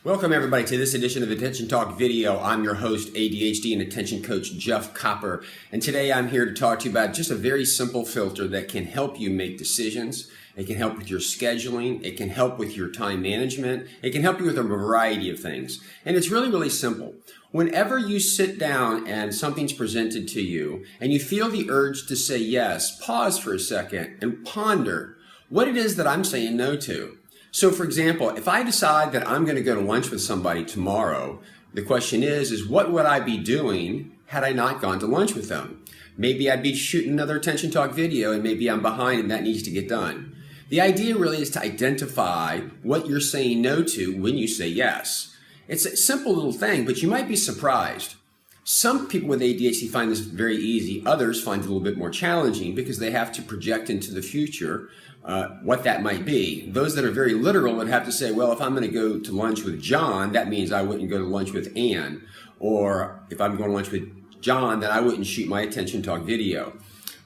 Welcome everybody to this edition of Attention Talk Video. I'm your host, ADHD and Attention Coach Jeff Copper. And today I'm here to talk to you about just a very simple filter that can help you make decisions. It can help with your scheduling. It can help with your time management. It can help you with a variety of things. And it's really, really simple. Whenever you sit down and something's presented to you and you feel the urge to say yes, pause for a second and ponder what it is that I'm saying no to. So for example, if I decide that I'm going to go to lunch with somebody tomorrow, the question is what would I be doing had I not gone to lunch with them? Maybe I'd be shooting another Attention Talk video and maybe I'm behind and that needs to get done. The idea really is to identify what you're saying no to when you say yes. It's a simple little thing, but you might be surprised. Some people with ADHD find this very easy. Others find it a little bit more challenging because they have to project into the future what that might be. Those that are very literal would have to say, well, if I'm going to go to lunch with John, that means I wouldn't go to lunch with Ann. Or if I'm going to lunch with John, then I wouldn't shoot my Attention Talk video.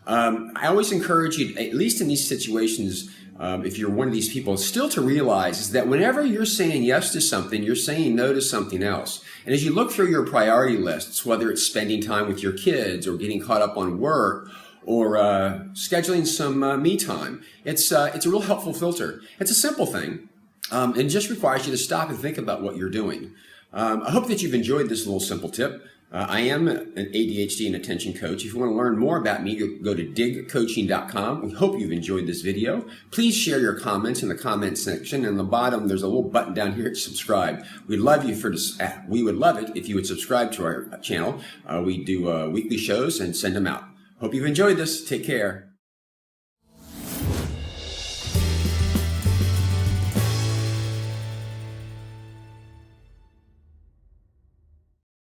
I always encourage you, at least in these situations, if you're one of these people, still to realize is that whenever you're saying yes to something, you're saying no to something else. And as you look through your priority lists, whether it's spending time with your kids or getting caught up on work or scheduling some me time, it's a real helpful filter. It's a simple thing. It just requires you to stop and think about what you're doing. I hope that you've enjoyed this little simple tip. I am an ADHD and attention coach. If you want to learn more about me, go to digcoaching.com. We hope you've enjoyed this video. Please share your comments in the comment section. And on the bottom, there's a little button down here to subscribe. We would love it if you would subscribe to our channel. We do weekly shows and send them out. Hope you've enjoyed this. Take care.